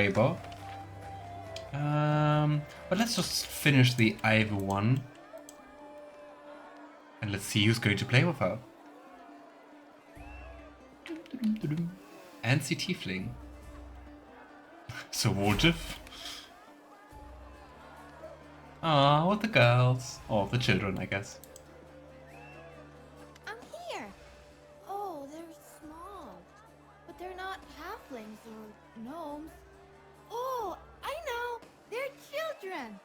Greybor. But let's just finish the Aivu one. And let's see who's going to play with her. Ansi Tiefling. So Woljif. Ah, with the girls. Or the children, I guess. I'm here. Oh, they're small. But they're not halflings or gnomes. Oh, I know. They're children.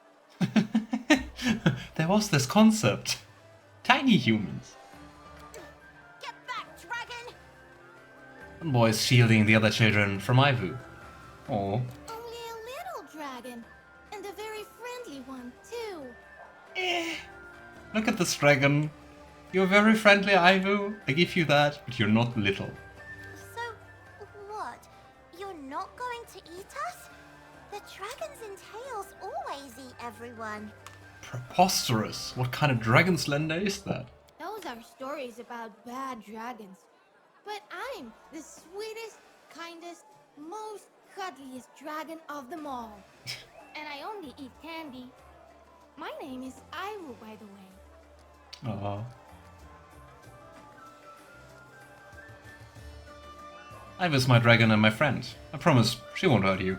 There was this concept. Tiny humans. Get back, dragon! One boy is shielding the other children from Aivu. Oh. Only a little dragon. And a very friendly one, too. Look at this dragon. You're very friendly, Aivu. I give you that, but you're not little. So, what? You're not going to eat us? The dragons in tails always eat everyone. Preposterous. What kind of dragon slender is that? Those are stories about bad dragons. But I'm the sweetest, kindest, most cuddliest dragon of them all. And I only eat candy. My name is Aivu, by the way. Aww. Aivu's my dragon and my friend. I promise she won't hurt you.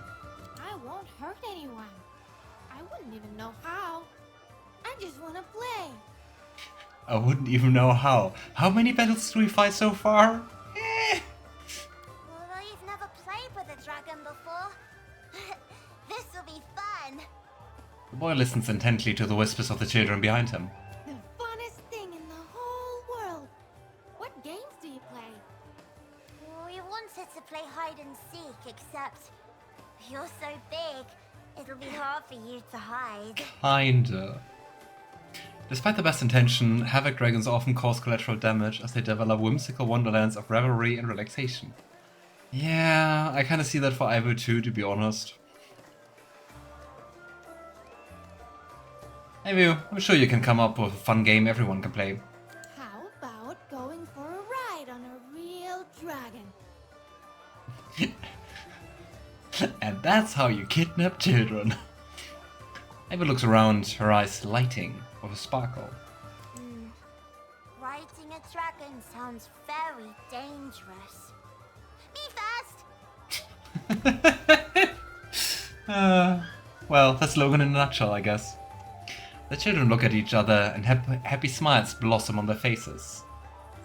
I won't hurt anyone. I wouldn't even know how. I just want to play. I wouldn't even know how. How many battles do we fight so far? Although you've never played with a dragon before, this will be fun. The boy listens intently to the whispers of the children behind him. The funnest thing in the whole world. What games do you play? We wanted to play hide and seek, except you're so big, it'll be hard for you to hide. Kinda. Despite the best intention, Havoc Dragons often cause collateral damage as they develop whimsical wonderlands of revelry and relaxation. Yeah, I kinda see that for Aivu too, to be honest. Aivu, I'm sure you can come up with a fun game everyone can play. How about going for a ride on a real dragon? And that's how you kidnap children. Aivu looks around, her eyes lighting with a sparkle. Riding a dragon sounds very dangerous. Me first! Well, that's Logan in a nutshell, I guess. The children look at each other and happy smiles blossom on their faces.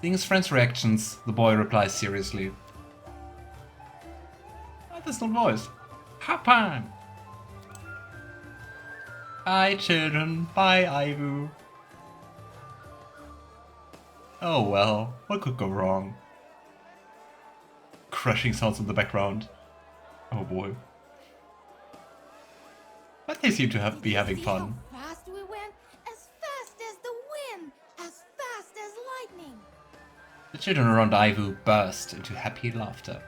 Seeing his friend's reactions, the boy replies seriously. Oh, that's not voice. Hop on! Bye, children. Bye, Aivu. Oh well, what could go wrong? Crashing sounds in the background. Oh boy. But they seem to be having fun. How fast we went? As fast as the wind! As fast as lightning! The children around Aivu burst into happy laughter.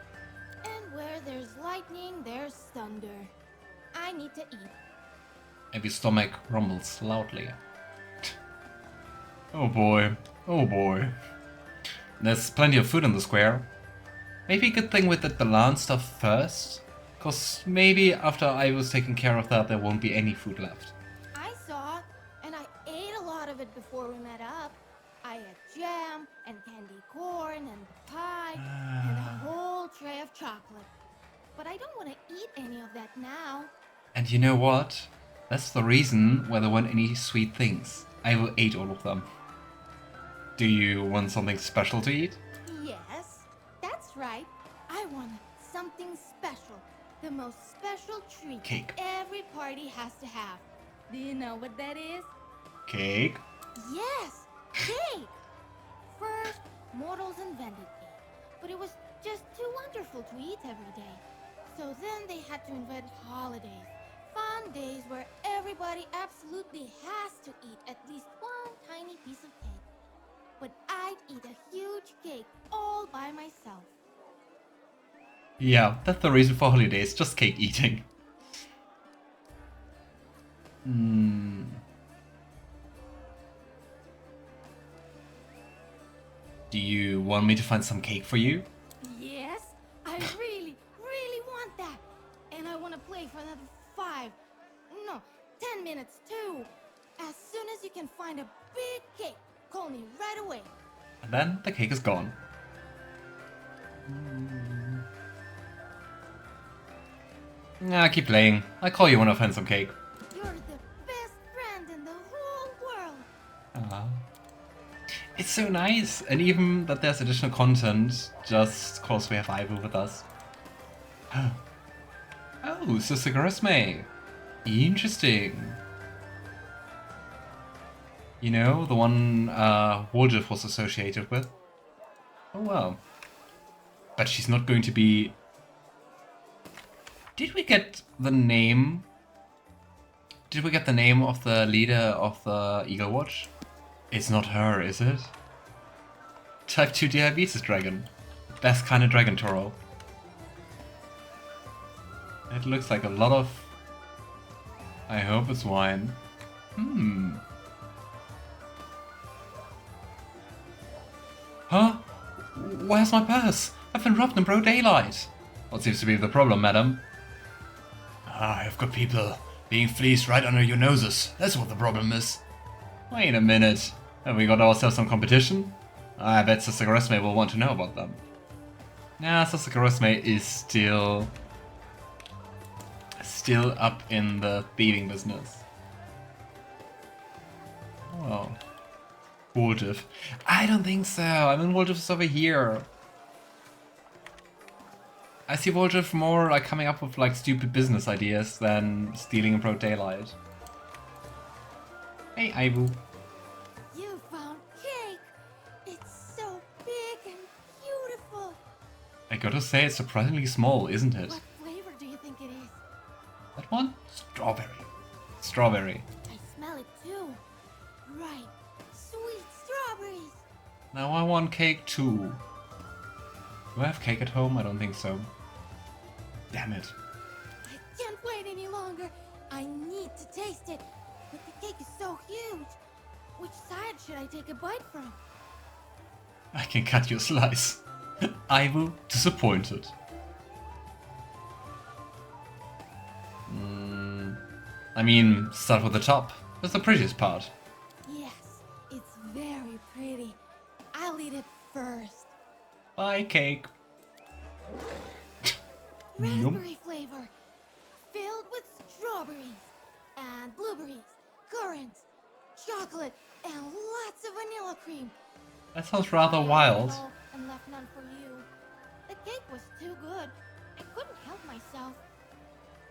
And where there's lightning, there's thunder. I need to eat. Aivu's stomach rumbles loudly. Oh boy, oh boy. There's plenty of food in the square. Maybe a good thing we did the Lann stuff first? Cause maybe after Aivu's taken care of that, there won't be any food left. I saw, and I ate a lot of it before we met up. I had jam, and candy corn, and pie, and a whole tray of chocolate. But I don't want to eat any of that now. And you know what? That's the reason why there weren't any sweet things. Aivu ate all of them. Do you want something special to eat? Yes, that's right. I want something special. The most special treat Cake. every party has to have. Do you know what that is? Cake? Yes, cake! First, mortals invented cake, but it was just too wonderful to eat every day. So then they had to invent holidays. Fun days where everybody absolutely has to eat at least one tiny piece of cake. But I'd eat a huge cake all by myself. Yeah, that's the reason for holidays, just cake eating. Do you want me to find some cake for you? Yes, I really, really want that. And I want to gonna play for another 5, no, 10 minutes too. As soon as you can find a big cake, call me right away. And then the cake is gone. Nah, keep playing. I call you when I find some cake. You're the best friend in the whole world. Ah. It's so nice, and even that there's additional content, just cause we have Aivu with us. Oh, Sister Charisma. Interesting. You know, the one Woljif was associated with. Oh well. But she's not going to be... Did we get the name? Did we get the name of the leader of the Eagle Watch? It's not her, is it? Type 2 Diabetes Dragon. Best kind of dragon, Toro. It looks like a lot of... I hope it's wine. Huh? Where's my purse? I've been robbed in broad daylight. What seems to be the problem, madam? I've got people being fleeced right under your noses. That's what the problem is. Wait a minute. Have we got ourselves some competition? I bet Sister Charisma will want to know about them. Nah, Sister Charisma is still up in the thieving business. Oh. Woljif. I don't think so. I mean, Woljif is over here. I see Woljif more like coming up with like stupid business ideas than stealing in broad daylight. Hey, Aivu. You found cake. It's so big and beautiful. I gotta say, it's surprisingly small, isn't it? What flavor do you think it is? That one? Strawberry. Strawberry. I smell it too. Right. Sweet strawberries. Now I want cake too. Do I have cake at home? I don't think so. Damn it. I can't wait any longer. I need to taste it. But the cake is so huge. Which side should I take a bite from? I can cut you a slice. Aivu, disappointed. I mean, start with the top. That's the prettiest part. Yes, it's very pretty. I'll eat it first. Bye, cake. Raspberry flavor, filled with strawberries and blueberries, currants, chocolate, and lots of vanilla cream. That sounds rather wild. And left none for you. The cake was too good. I couldn't help myself.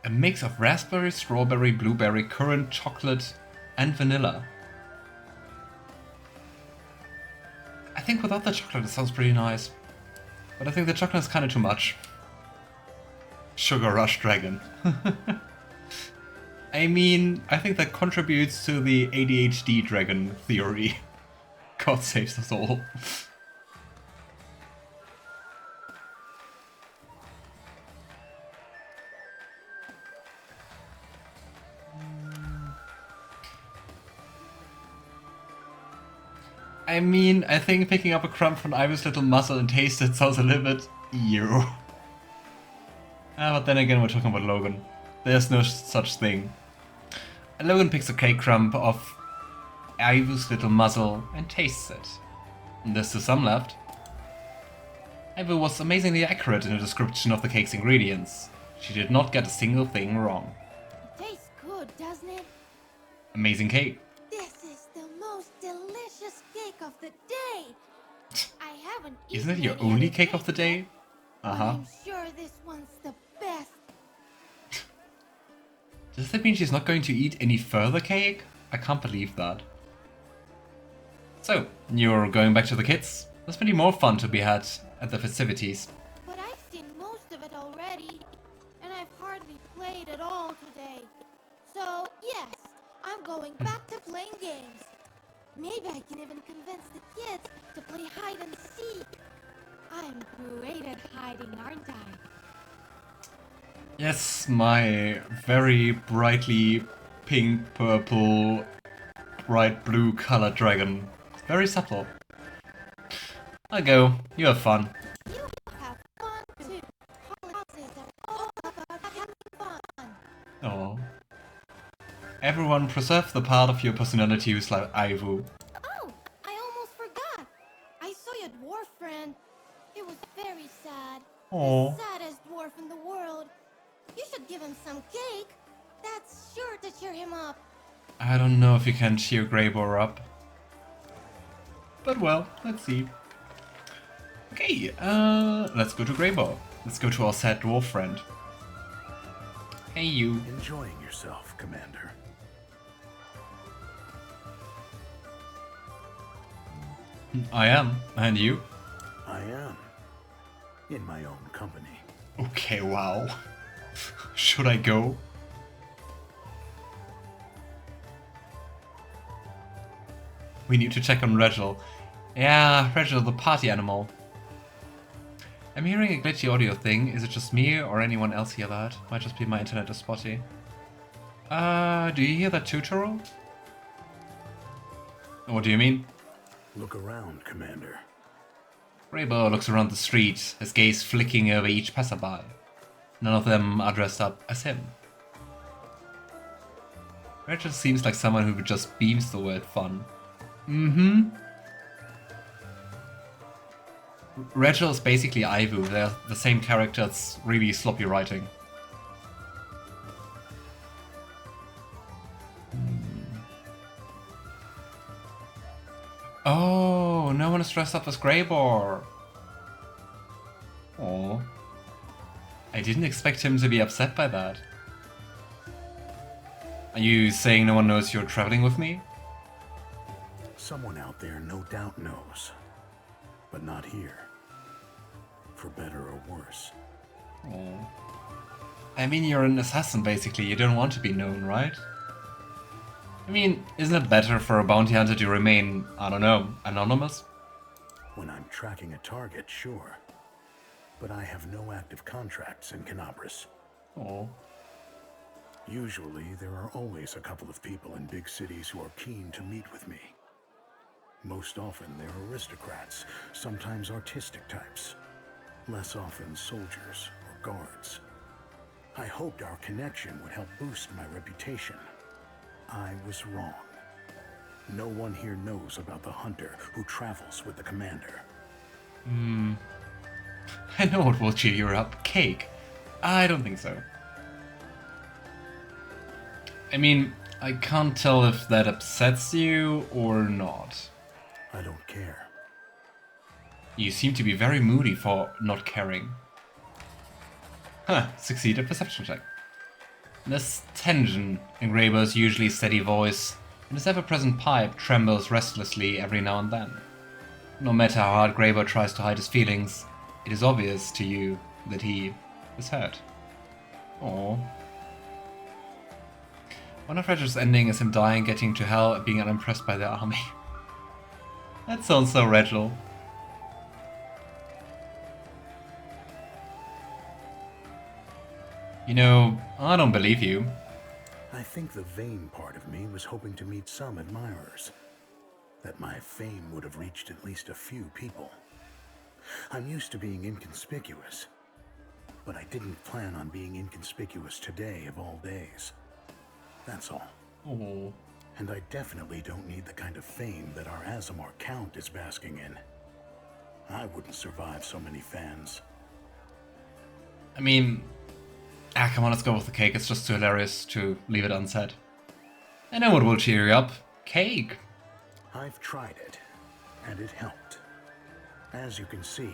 A mix of raspberry, strawberry, blueberry, currant, chocolate, and vanilla. I think without the chocolate it sounds pretty nice. But I think the chocolate is kind of too much. Sugar Rush Dragon. I mean, I think that contributes to the ADHD dragon theory. God saves us all. I mean, I think picking up a crumb from Ivy's little muzzle and taste it sounds a little bit ew. But then again, we're talking about Logan. There's no such thing. Logan picks a cake crumb off Ivy's little muzzle and tastes it. And there's still some left. Ivy was amazingly accurate in the description of the cake's ingredients. She did not get a single thing wrong. It tastes good, doesn't it? Amazing cake. This is the most delicious cake of the day. I haven't Isn't it eaten your any only other cake of the day? yet, but I'm sure this one's the best. Does that mean she's not going to eat any further cake? I can't believe that. So, you're going back to the kids? There's plenty more fun to be had at the festivities. But I've seen most of it already, and I've hardly played at all today. So, yes, I'm going back to playing games. Maybe I can even convince the kids to play hide and seek. I'm great at hiding, aren't I? Yes, my very brightly pink, purple, bright blue colored dragon. Very subtle. I'll go. You have fun. You have fun too. Holidays are all about having fun. Oh. Everyone preserve the part of your personality who's like Aivu. Oh, I almost forgot. I saw your dwarf friend. It was very sad. Oh. The saddest dwarf in the world. You should give him some cake. That's sure to cheer him up. I don't know if you can cheer Greybor up. But well, let's see. Okay, let's go to Greybor. Let's go to our sad dwarf friend. Hey you. Enjoying yourself, Commander. I am. And you? I am. In my own company. Okay, wow. Should I go? We need to check on Regill. Yeah, Regill, the party animal. I'm hearing a glitchy audio thing. Is it just me or anyone else hear that? Might just be my internet is spotty. Do you hear that too, Toro? What do you mean? Look around, Commander. Greybor looks around the street, his gaze flicking over each passerby. None of them are dressed up as him. Regill seems like someone who just beams the word fun. Mm-hmm. Regill is basically Aivu. They're the same character, it's really sloppy writing. Oh, no one is dressed up as Greybor. Oh, I didn't expect him to be upset by that. Are you saying no one knows you're traveling with me? Someone out there no doubt knows. But not here. For better or worse. Oh. I mean, you're an assassin basically, you don't want to be known, right? I mean, isn't it better for a bounty hunter to remain, I don't know, anonymous? When I'm tracking a target, sure. But I have no active contracts in Kenabres. Oh. Usually, there are always a couple of people in big cities who are keen to meet with me. Most often, they're aristocrats, sometimes artistic types. Less often, soldiers or guards. I hoped our connection would help boost my reputation. I was wrong. No one here knows about the hunter who travels with the commander. I know what will cheer you up. Cake. I don't think so. I mean, I can't tell if that upsets you or not. I don't care. You seem to be very moody for not caring. Huh, succeed a perception check. This tension in Greybor's usually steady voice and his ever-present pipe trembles restlessly every now and then. No matter how hard Greybor tries to hide his feelings, it is obvious to you that he is hurt. Aww. One of Regill's ending is him dying, getting to hell, and being unimpressed by their army. That sounds so Regill. You know, I don't believe you. I think the vain part of me was hoping to meet some admirers. That my fame would have reached at least a few people. I'm used to being inconspicuous. But I didn't plan on being inconspicuous today of all days. That's all. Oh. And I definitely don't need the kind of fame that our Aasimar Count is basking in. I wouldn't survive so many fans. I mean... come on, let's go with the cake. It's just too hilarious to leave it unsaid. I know what will cheer you up. Cake! I've tried it, and it helped. As you can see,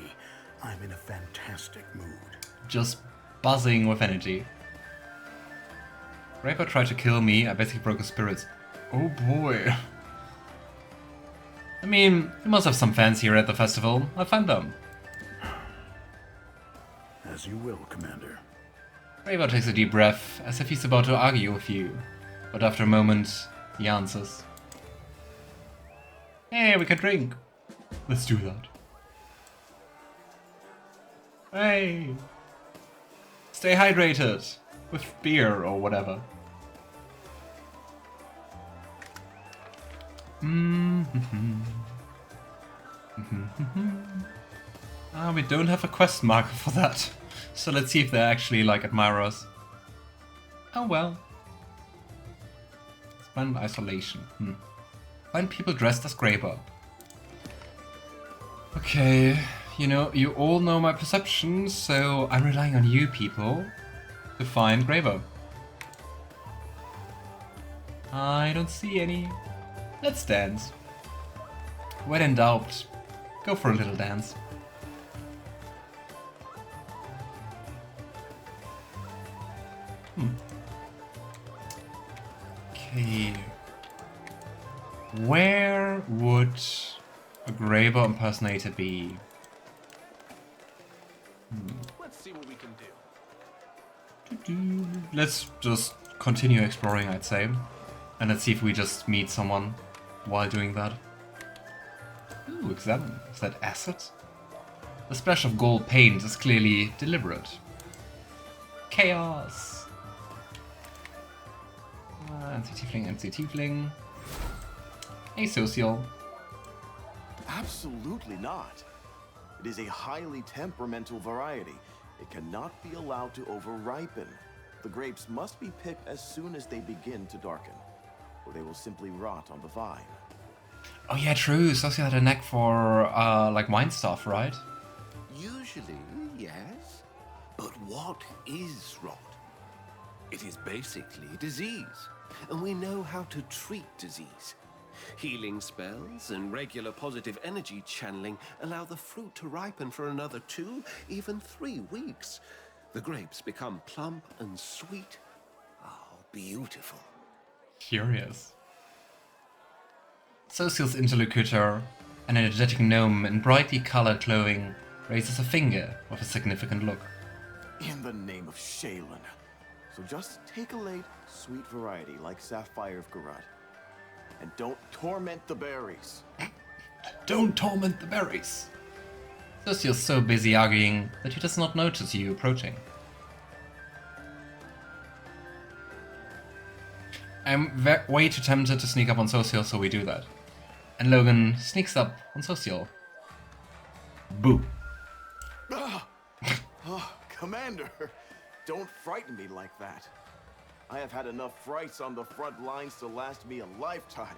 I'm in a fantastic mood. Just buzzing with energy. Greybor tried to kill me, I basically broke his spirits. Oh boy. I mean, you must have some fans here at the festival. I'll find them. As you will, Commander. Greybor takes a deep breath, as if he's about to argue with you. But after a moment, he answers. Hey, we can drink. Let's do that. Hey! Stay hydrated! With beer or whatever. We don't have a quest marker for that. So let's see if they're actually like admirers. Oh well. Spend isolation. Find people dressed as Greybor. Okay, you know, you all know my perceptions, so I'm relying on you people to find Greybor. I don't see any. Let's dance. When in doubt, go for a little dance. Okay. Where would a Greybor impersonator be? Let's see what we can do. Let's just continue exploring, I'd say. And let's see if we just meet someone while doing that. Ooh, examine. Is that acid? The splash of gold paint is clearly deliberate. Chaos! NC Tiefling. Hey, Sosiel. Absolutely not. It is a highly temperamental variety. It cannot be allowed to over-ripen. The grapes must be picked as soon as they begin to darken, or they will simply rot on the vine. Oh yeah, true. Sosiel had a knack for, like, wine stuff, right? Usually, yes. But what is rot? It is basically disease, and we know how to treat disease. Healing spells and regular positive energy channeling allow the fruit to ripen for another 2, even 3 weeks. The grapes become plump and sweet. Oh, beautiful. Curious. Sosiel's interlocutor, an energetic gnome in brightly colored clothing, raises a finger with a significant look. In the name of Shelyn. So just take a late, sweet variety like Sapphire of Garut. And don't torment the berries. Don't torment the berries! Sosiel's so busy arguing that he does not notice you approaching. I'm way too tempted to sneak up on Sosiel, so we do that. And Logan sneaks up on Sosiel. Boo. Commander, don't frighten me like that. I have had enough frights on the front lines to last me a lifetime.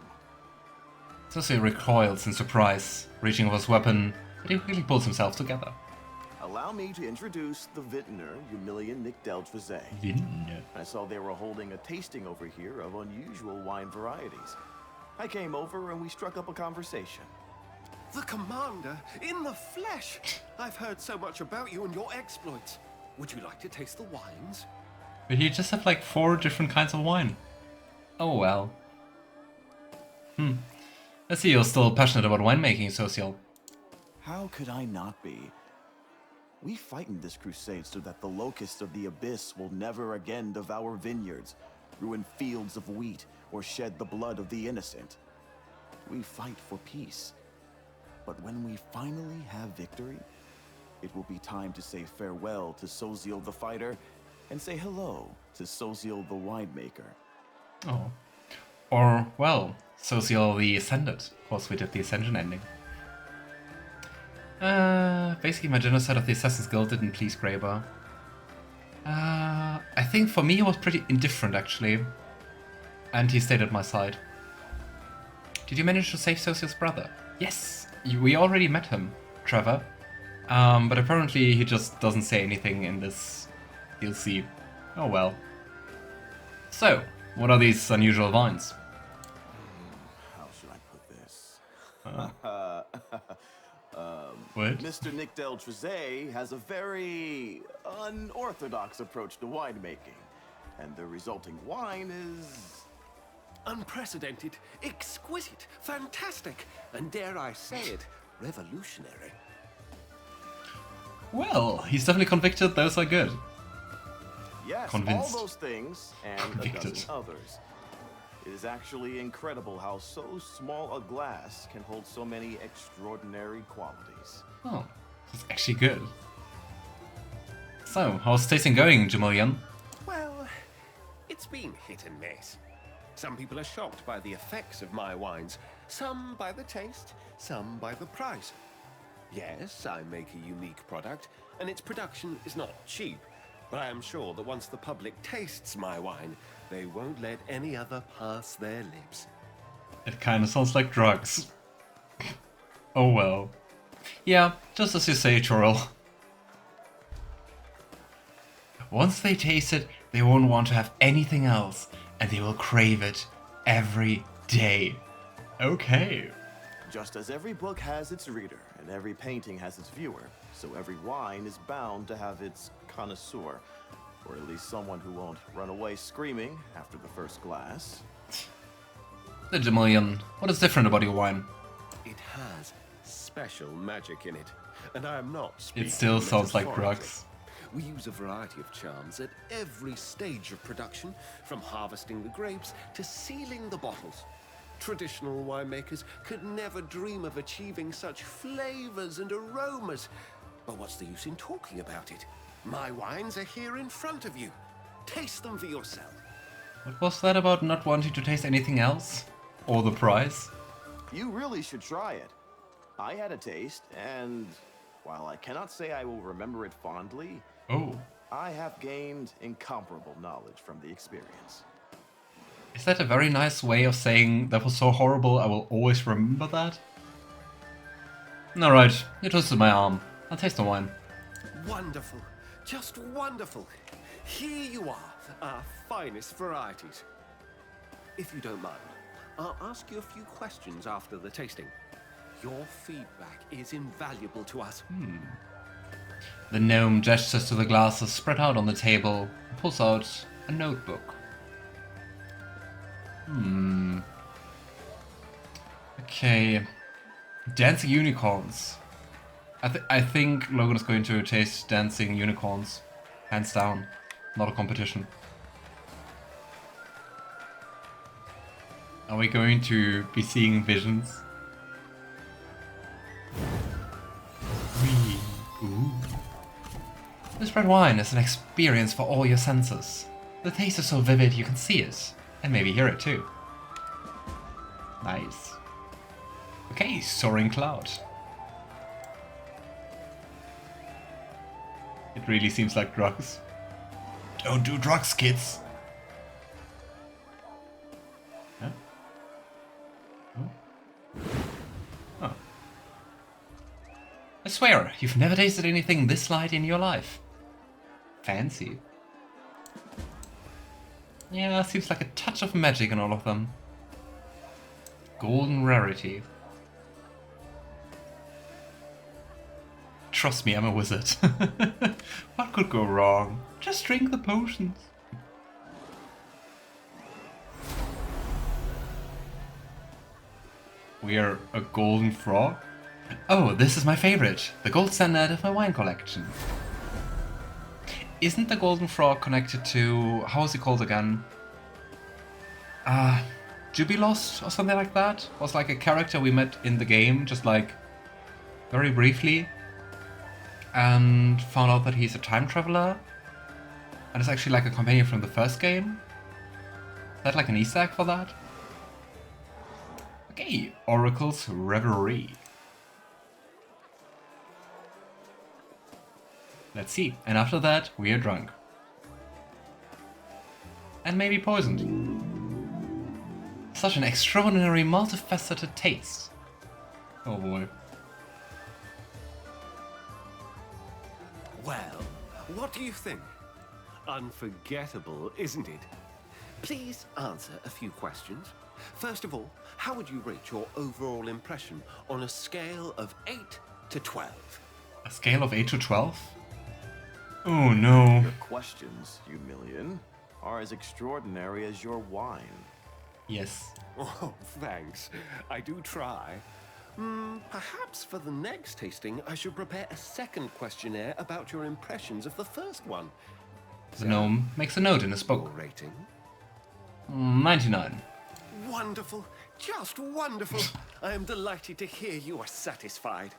Sosiel recoils in surprise, reaching for his weapon, but he quickly pulls himself together. Allow me to introduce the vintner, Eumilian Nicdelge. Vintner. I saw they were holding a tasting over here of unusual wine varieties. I came over and we struck up a conversation. The commander, in the flesh! I've heard so much about you and your exploits. Would you like to taste the wines? But you just have like 4 different kinds of wine. Oh well. I see you're still passionate about winemaking, Sosiel. How could I not be? We fight in this crusade so that the locusts of the abyss will never again devour vineyards, ruin fields of wheat, or shed the blood of the innocent. We fight for peace. But when we finally have victory, it will be time to say farewell to Sosiel the fighter and say hello to Sosiel the winemaker. Oh. Or, well, Sosiel the Ascended. Of course, we did the Ascension ending. Basically my genocide of the Assassin's Guild didn't please Greybor. I think for me he was pretty indifferent actually. And he stayed at my side. Did you manage to save Sosiel's brother? Yes! We already met him, Trevor. But apparently he just doesn't say anything in this DLC. Oh well. So, what are these unusual vines? How should I put this? What? Mr. Nicdelge has a very unorthodox approach to winemaking, and the resulting wine is Unprecedented, exquisite, fantastic, and dare I say it, revolutionary. Well, he's definitely convicted those are good. yes, Convinced. all those things and Convicted. a dozen others. It is actually incredible how so small a glass can hold so many extraordinary qualities. Oh, that's actually good. So, how's tasting going, Jamilian? Well, it's been hit and miss. Some people are shocked by the effects of my wines, some by the taste, some by the price. Yes, I make a unique product, and its production is not cheap, But I am sure that once the public tastes my wine, they won't let any other pass their lips. It kinda sounds like drugs. Oh well. Yeah, just as you say, Chorrel. Once they taste it, they won't want to have anything else, and they will crave it every day. Okay. Just as every book has its reader, and every painting has its viewer, so every wine is bound to have its connoisseur, or at least someone who won't run away screaming after the first glass. The Jamillion, what is different about your wine? It has special magic in it, and I am not speaking It still sounds like metaphorically. drugs. We use a variety of charms at every stage of production, from harvesting the grapes to sealing the bottles. Traditional winemakers could never dream of achieving such flavors and aromas. But what's the use in talking about it? My wines are here in front of you. Taste them for yourself. What was that about not wanting to taste anything else? Or the price? You really should try it. I had a taste, and while I cannot say I will remember it fondly, Oh. I have gained incomparable knowledge from the experience. Is that a very nice way of saying that was so horrible I will always remember that? Alright, you twisted my arm. I'll taste the wine. Wonderful. Just wonderful. Here you are, our finest varieties. If you don't mind, I'll ask you a few questions after the tasting. Your feedback is invaluable to us. The gnome gestures to the glasses spread out on the table and pulls out a notebook. Okay. Dancing unicorns. I think Logan is going to taste dancing unicorns. Hands down. Not a competition. Are we going to be seeing visions? Whee. Ooh. This red wine is an experience for all your senses. The taste is so vivid you can see it, and maybe hear it too. Nice. Okay, soaring cloud. It really seems like drugs. Don't do drugs, kids! Huh? Oh. I swear, you've never tasted anything this light in your life. Fancy. Yeah, seems like a touch of magic in all of them. Golden rarity. Trust me, I'm a wizard. What could go wrong? Just drink the potions. We're a golden frog? Oh, this is my favorite. The gold standard of my wine collection. Isn't the golden frog connected to... how is he called again? Jubilost or something like that? Was like a character we met in the game, just like very briefly. And found out that he's a time traveler. And it's actually like a companion from the first game. Is that like an Easter egg for that? Okay, Oracle's Reverie. Let's see. And after that, we are drunk. And maybe poisoned. Such an extraordinary, multifaceted taste. Oh boy. Well, what do you think? Unforgettable, isn't it? Please answer a few questions. First of all, how would you rate your overall impression on a scale of 8 to 12? A scale of 8 to 12? Oh no. Your questions, you million, are as extraordinary as your wine. Yes. Oh, thanks. I do try. Perhaps for the next tasting, I should prepare a second questionnaire about your impressions of the first one. The gnome makes a note in his Your book. rating? 99. Wonderful. Just wonderful. I am delighted to hear you are satisfied.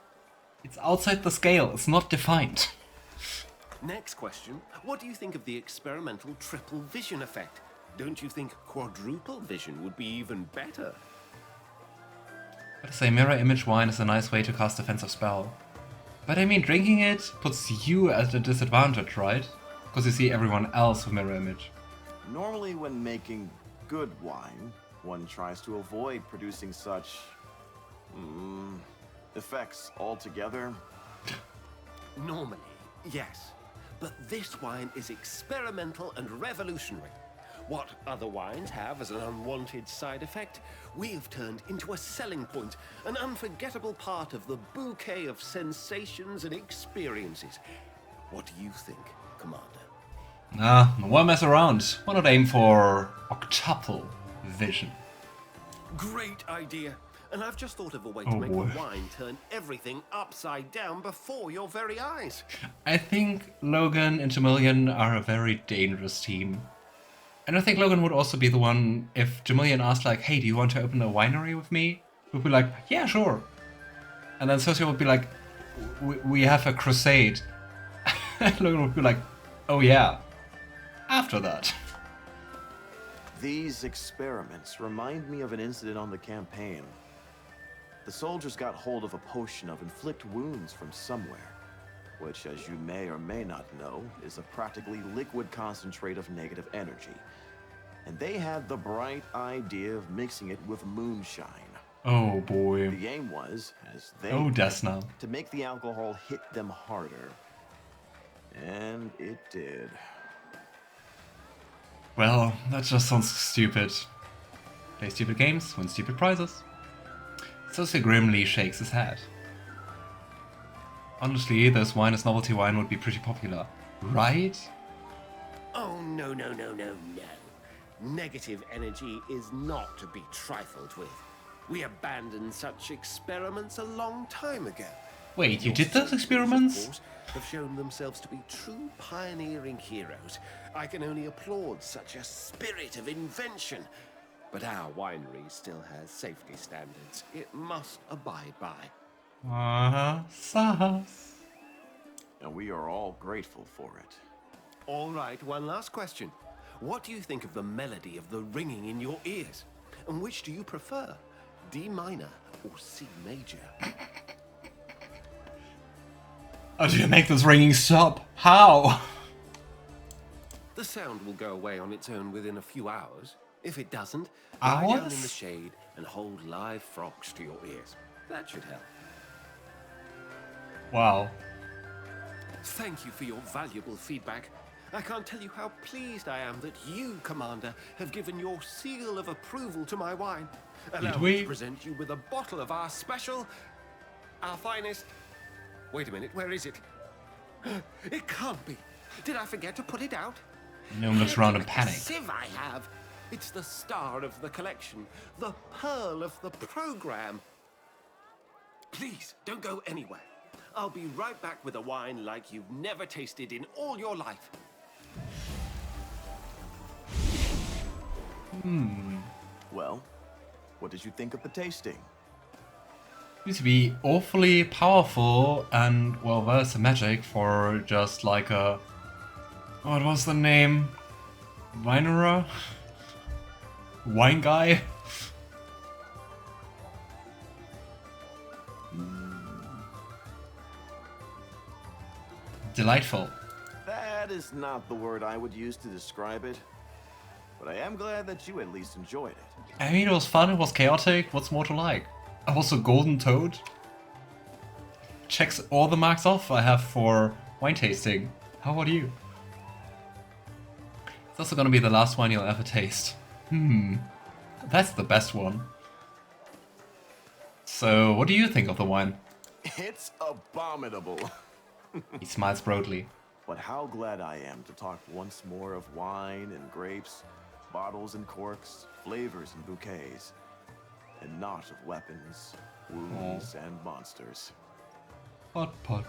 It's outside the scale, it's not defined. Next question. What do you think of the experimental triple vision effect? Don't you think quadruple vision would be even better? Gotta say, mirror image wine is a nice way to cast defensive spell. But I mean, drinking it puts you at a disadvantage, right? because you see everyone else with mirror image. Normally, when making good wine, one tries to avoid producing such effects altogether. Normally, yes. But this wine is experimental and revolutionary. What other wines have as an unwanted side effect, we've turned into a selling point, an unforgettable part of the bouquet of sensations and experiences. What do you think, Commander? Why mess around? Why not aim for octuple vision? Great idea. And I've just thought of a way to make the wine turn everything upside down before your very eyes. I think Logan and Jamillion are a very dangerous team. And I think Logan would also be the one, if Jamillion asked like, hey, do you want to open a winery with me? Would be like, yeah, sure. And then Sosiel would be like, we have a crusade. And Logan would be like, oh yeah, after that. These experiments remind me of an incident on the campaign. The soldiers got hold of a potion of inflict wounds from somewhere, which, as you may or may not know, is a practically liquid concentrate of negative energy. And they had the bright idea of mixing it with moonshine. Oh boy. The aim was, as they Desna, to make the alcohol hit them harder. And it did. Well, that just sounds stupid. Play stupid games, win stupid prizes. Sosiel grimly shakes his head. Honestly, this wine as novelty wine would be pretty popular, right? Oh, no. Negative energy is not to be trifled with. We abandoned such experiments a long time ago. Wait, you did those experiments? Of course, have shown themselves to be true pioneering heroes. I can only applaud such a spirit of invention. But our winery still has safety standards it must abide by. Sus. And we are all grateful for it. All right, one last question. What do you think of the melody of the ringing in your ears? And which do you prefer, D minor or C major? How do you make this ringing stop? How? The sound will go away on its own within a few hours. If it doesn't, lie down in the shade and hold live frogs to your ears. That should help. Wow. Thank you for your valuable feedback. I can't tell you how pleased I am that you, Commander, have given your seal of approval to my wine. Allow me to present you with a bottle of our special, our finest... Wait a minute, where is it? It can't be. Did I forget to put it out? No one looks around in panic. Sieve I have. It's the star of the collection, the pearl of the program. Please, don't go anywhere. I'll be right back with a wine like you've never tasted in all your life. Well, what did you think of the tasting? Seems to be awfully powerful and, well, there's the magic for just like a... What was the name? Winerer? Wine guy? Delightful. That is not the word I would use to describe it. But I am glad that you at least enjoyed it. I mean, it was fun, it was chaotic, what's more to like? I was a golden toad. Checks all the marks off I have for wine tasting. How about you? It's also gonna be the last wine you'll ever taste. That's the best one. So, what do you think of the wine? It's abominable. He smiles broadly. But how glad I am to talk once more of wine and grapes, bottles and corks, flavors and bouquets, and not of weapons, wounds, and monsters. Pot.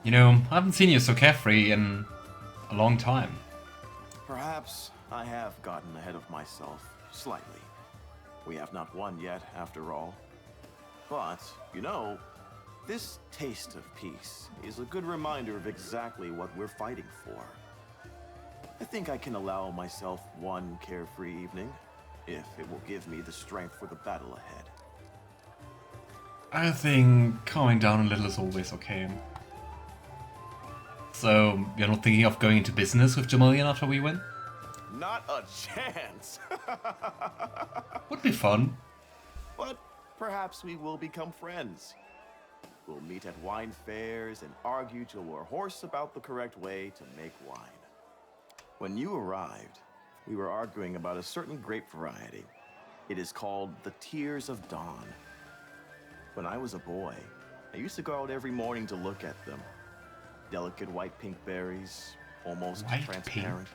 You know, I haven't seen you so carefree in a long time. Perhaps I have gotten ahead of myself, slightly. We have not won yet, after all. But, you know, this taste of peace is a good reminder of exactly what we're fighting for. I think I can allow myself one carefree evening, if it will give me the strength for the battle ahead. I think calming down a little is always okay. So, you're not thinking of going into business with Jamalian after we win? Not a chance! Would be fun. But perhaps we will become friends. We'll meet at wine fairs and argue till we're hoarse about the correct way to make wine. When you arrived, we were arguing about a certain grape variety. It is called the Tears of Dawn. When I was a boy, I used to go out every morning to look at them. Delicate white-pink berries, almost White transparent,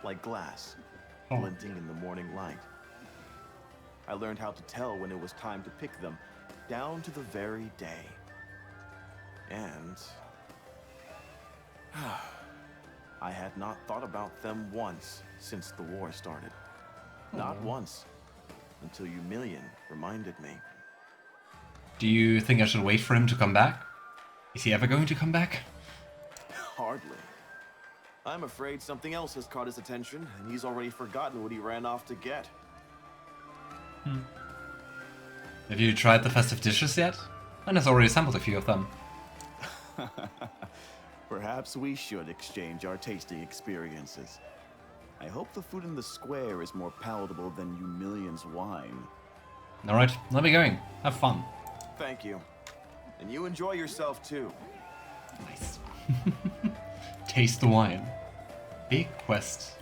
like glass, Oh. glinting in the morning light. I learned how to tell when it was time to pick them, down to the very day. And I had not thought about them once since the war started. Not once, until Eumillion reminded me. Do you think I should wait for him to come back? Is he ever going to come back? Hardly. I'm afraid something else has caught his attention, and he's already forgotten what he ran off to get. Have you tried the festive dishes yet? And has already sampled a few of them. Perhaps we should exchange our tasting experiences. I hope the food in the square is more palatable than Eumillion's wine. Alright, let me going. Have fun. Thank you. And you enjoy yourself too. Nice. Taste the wine. Big quest.